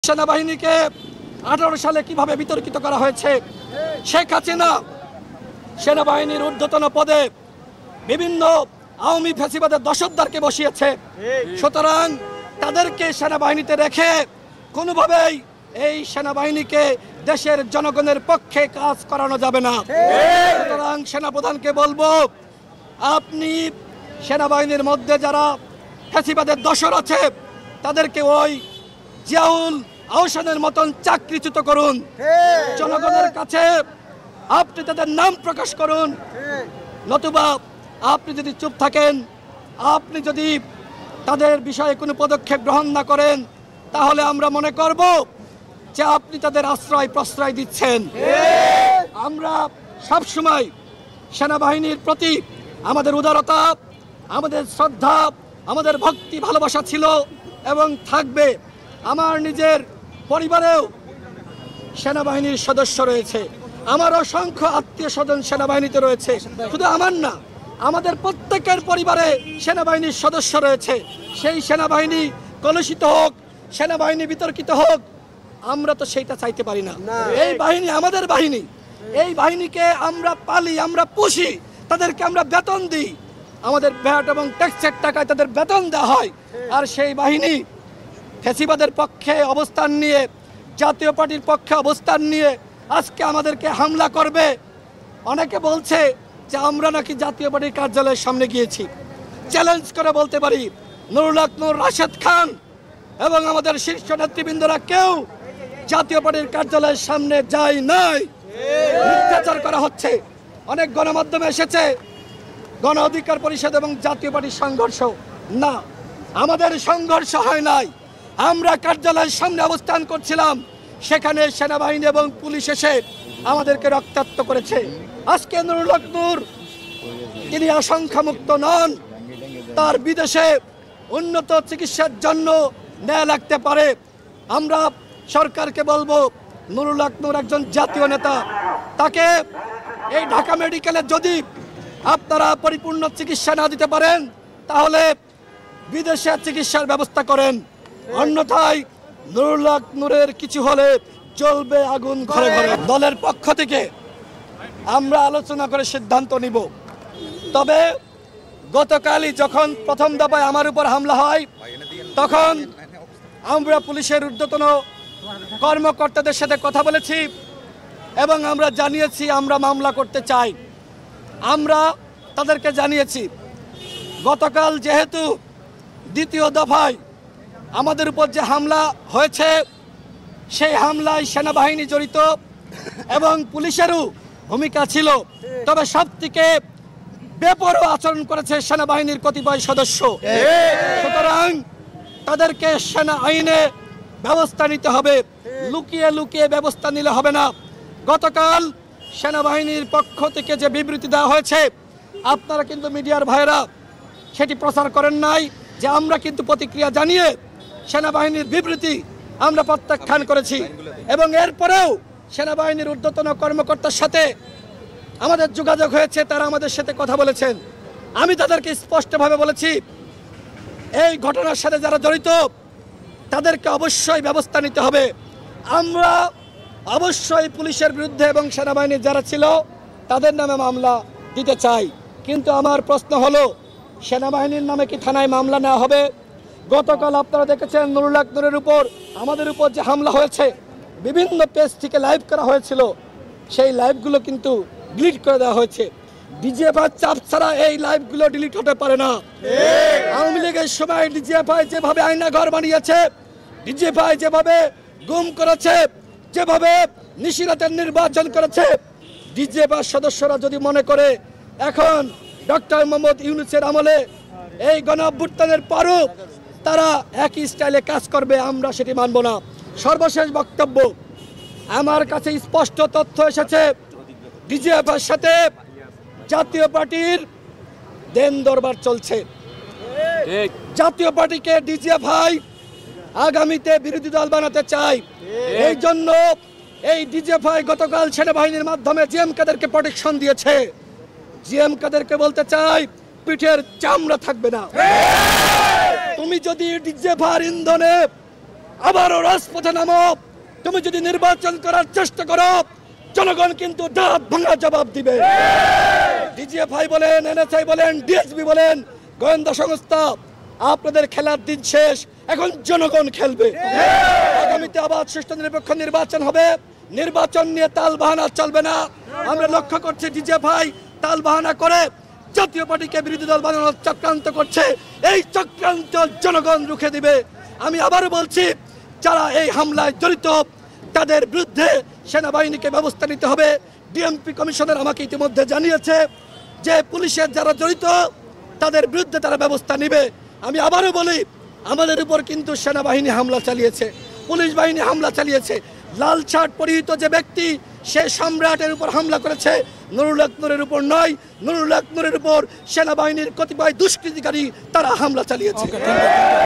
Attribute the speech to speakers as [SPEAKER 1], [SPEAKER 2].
[SPEAKER 1] সেনাবাহিনীকে 18 সালে কিভাবে বিতর্কিত করা হয়েছে। শেখ হাসিনা সেনাবাহিনীর ঊর্ধ্বতন পদে বিভিন্ন আওয়ামী ফ্যাসিবাদের দশকদারকে বসিয়েছে। সুতরাং তাদেরকে সেনাবাহিনীতে রেখে কোনোভাবেই এই সেনাবাহিনীকে দেশের জনগণের পক্ষে কাজ করানো যাবে না। সুতরাং সেনাপ্রধানকে বলবো, আপনি সেনাবাহিনীর মধ্যে যারা ফ্যাসিবাদের দশর আছে তাদেরকে ওই জিয়াউল আহসানের মতন চাকরিচ্যুত করুন। জনগণের কাছে আপনি তাদের নাম প্রকাশ করুন। নতুবা আপনি যদি চুপ থাকেন, আপনি যদি তাদের বিষয়ে কোনো পদক্ষেপ গ্রহণ না করেন, তাহলে আমরা মনে করব যে আপনি তাদের আশ্রয় প্রশ্রয় দিচ্ছেন। আমরা সবসময় সেনাবাহিনীর প্রতি আমাদের উদারতা, আমাদের শ্রদ্ধা, আমাদের ভক্তি ভালোবাসা ছিল এবং থাকবে। আমার নিজের পরিবারেও সেনাবাহিনীর সদস্য রয়েছে, আমার অসংখ্য আত্মীয় স্বজন সেনাবাহিনীতে রয়েছে। শুধু আমার না, আমাদের প্রত্যেকের পরিবারে সেনাবাহিনীর সদস্য রয়েছে। সেই সেনাবাহিনী কলুষিত হোক, সেনাবাহিনী বিতর্কিত হোক, আমরা তো সেইটা চাইতে পারি না। এই বাহিনী আমাদের বাহিনী, এই বাহিনীকে আমরা পালি, আমরা পুষি, তাদেরকে আমরা বেতন দিই, আমাদের ভ্যাট এবং ট্যাক্সের টাকায় তাদের বেতন দেওয়া হয়। আর সেই বাহিনী ফ্যাসিবাদের পক্ষে অবস্থান নিয়ে, জাতীয় পার্টির পক্ষে অবস্থান নিয়ে আজকে আমাদেরকে হামলা করবে। অনেকে বলছে যে আমরা নাকি জাতীয় পার্টির কার্যালয়ের সামনে গিয়েছি। চ্যালেঞ্জ করে বলতে পারি, নুরুল হক নূর, রাশেদ খান এবং আমাদের শীর্ষ নেতৃবৃন্দরা কেউ জাতীয় পার্টির কার্যালয়ের সামনে যায় নাই। মিথ্যাচার করা হচ্ছে। অনেক গণমাধ্যমে এসেছে গণ অধিকার পরিষদ এবং জাতীয় পার্টির সংঘর্ষ। না, আমাদের সংঘর্ষ হয় নাই। আমরা কার্যালয়ের সামনে অবস্থান করছিলাম, সেখানে সেনাবাহিনী এবং পুলিশ এসে আমাদেরকে রক্তাক্ত করেছে। আজকে নুরুল হক নূর তিনি আশঙ্কামুক্ত নন, তার বিদেশে উন্নত চিকিৎসার জন্য ন্যায় লাগতে পারে। আমরা সরকারকে বলবো, নুরুল হক নূর একজন জাতীয় নেতা, তাকে এই ঢাকা মেডিকেলে যদি আপনারা পরিপূর্ণ চিকিৎসা না দিতে পারেন, তাহলে বিদেশে চিকিৎসার ব্যবস্থা করেন। অন্যথায় নুরুল হক নূরের কিছু হলে জ্বলবে আগুন ঘরে ঘরে। দলের পক্ষ থেকে আমরা আলোচনা করে সিদ্ধান্ত নিব। তবে গতকালই যখন প্রথম দফায় আমার উপর হামলা হয়, তখন আমরা পুলিশের ঊর্ধ্বতন কর্মকর্তাদের সাথে কথা বলেছি এবং আমরা জানিয়েছি আমরা মামলা করতে চাই। আমরা তাদেরকে জানিয়েছি গতকাল যেহেতু দ্বিতীয় দফায় আমাদের উপর যে হামলা হয়েছে, সেই হামলায় সেনাবাহিনী জড়িত এবং পুলিশেরও ভূমিকা ছিল। তবে সব থেকে বেপরোয়া আচরণ করেছে সেনাবাহিনীর কতিপয় সদস্য। সুতরাং তাদেরকে সেনা আইনে ব্যবস্থা নিতে হবে, লুকিয়ে লুকিয়ে ব্যবস্থা নিলে হবে না। গতকাল সেনাবাহিনীর পক্ষ থেকে যে বিবৃতি দেওয়া হয়েছে, আপনারা কিন্তু মিডিয়ার ভাইরা সেটি প্রচার করেন নাই, যে আমরা কিন্তু প্রতিক্রিয়া জানিয়ে সেনাবাহিনীর বিবৃতি আমরা প্রত্যাখ্যান করেছি। এবং এরপরেও সেনাবাহিনীর ঊর্ধ্বতন কর্মকর্তার সাথে আমাদের যোগাযোগ হয়েছে, তারা আমাদের সাথে কথা বলেছেন। আমি তাদেরকে স্পষ্টভাবে বলেছি, এই ঘটনার সাথে যারা জড়িত তাদেরকে অবশ্যই ব্যবস্থা নিতে হবে। আমরা অবশ্যই পুলিশের বিরুদ্ধে এবং সেনাবাহিনীর যারা ছিল তাদের নামে মামলা দিতে চাই। কিন্তু আমার প্রশ্ন হলো, সেনাবাহিনীর নামে কি থানায় মামলা নেওয়া হবে? গতকাল আপনারা দেখেছেন নুরুল হক নূরের উপর, আমাদের উপর যে হামলা হয়েছে, বিভিন্ন পেজ থেকে লাইভ করা হয়েছিল, সেই লাইভগুলো কিন্তু ডিলিট করে দেওয়া হয়েছে। ডিজিএফআই চাপ ছাড়া এই লাইভগুলো ডিলিট হতে পারে না। আওয়ামী লীগের সময় ডিজিএফআই যেভাবে আয়না ঘর বানিয়েছে, ডিজিএফআই যেভাবে গুম করেছে, যেভাবে নিশিরাতের নির্বাচন করেছে, ডিজিএফআই সদস্যরা যদি মনে করে এখন ডক্টর মোহাম্মদ ইউনূসের আমলে এই গণ অভ্যুত্থানের পরও তারা একই স্টাইলে কাজ করবে, আমরা সেটি মানব না। সর্বশেষ বক্তব্য, আমার কাছে স্পষ্ট তথ্য এসেছে ডিজিএফআইয়ের সাথে জাতীয় পার্টির দেন দরবার চলছে। জাতীয় পার্টিকে ডিজিএফআই আগামীতে বিরোধী দল বানাতে চায়। এই জন্য এই ডিজিএফআই গতকাল সেনাবাহিনীর মাধ্যমে জিএম কাদেরকে প্রোটেকশন দিয়েছে। জিএম কাদেরকে বলতে চাই, পিঠের চামড়া থাকবে না। তুমি যদি ডিজিএফআইয়ের ইন্ধনে আবারও রাজপথে নামো। তুমি যদি নির্বাচন করার চেষ্টা করো, জনগণ কিন্তু দাঁত ভাঙা জবাব দিবে। ডিজিএফআই বলেন, এনএসআই বলেন, ডিএসবি বলেন, গোয়েন্দা সংস্থা, আপনাদের খেলার দিন শেষ, এখন জনগণ খেলবে। আগামীতে আবার সুষ্ঠু নিরপেক্ষ নির্বাচন হবে। নির্বাচন নিয়ে তাল বাহানা চলবে না। আমরা লক্ষ্য করছি ডিজিএফআই তাল বাহানা করে জাতীয় পার্টিকে বিরোধী দল বানানোর চক্রান্ত করছে। এই চক্রান্ত জনগণ রুখে দিবে। আমি আবারও বলছি, যারা এই হামলায় জড়িত তাদের বিরুদ্ধে সেনাবাহিনীকে ব্যবস্থা নিতে হবে। ডিএমপি কমিশনার আমাকে ইতিমধ্যে জানিয়েছে যে পুলিশের যারা জড়িত তাদের বিরুদ্ধে তারা ব্যবস্থা নেবে। আমি আবারও বলি, আমাদের উপর কিন্তু সেনাবাহিনী হামলা চালিয়েছে, পুলিশ বাহিনী হামলা চালিয়েছে। লাল শার্ট পরিহিত যে ব্যক্তি, সে সম্রাটের উপর হামলা করেছে, নুরুল হক নূরের উপর নয়। নুরুল হক নূরের উপর সেনাবাহিনীর কতিপয় দুষ্কৃতিকারী তারা হামলা চালিয়েছে।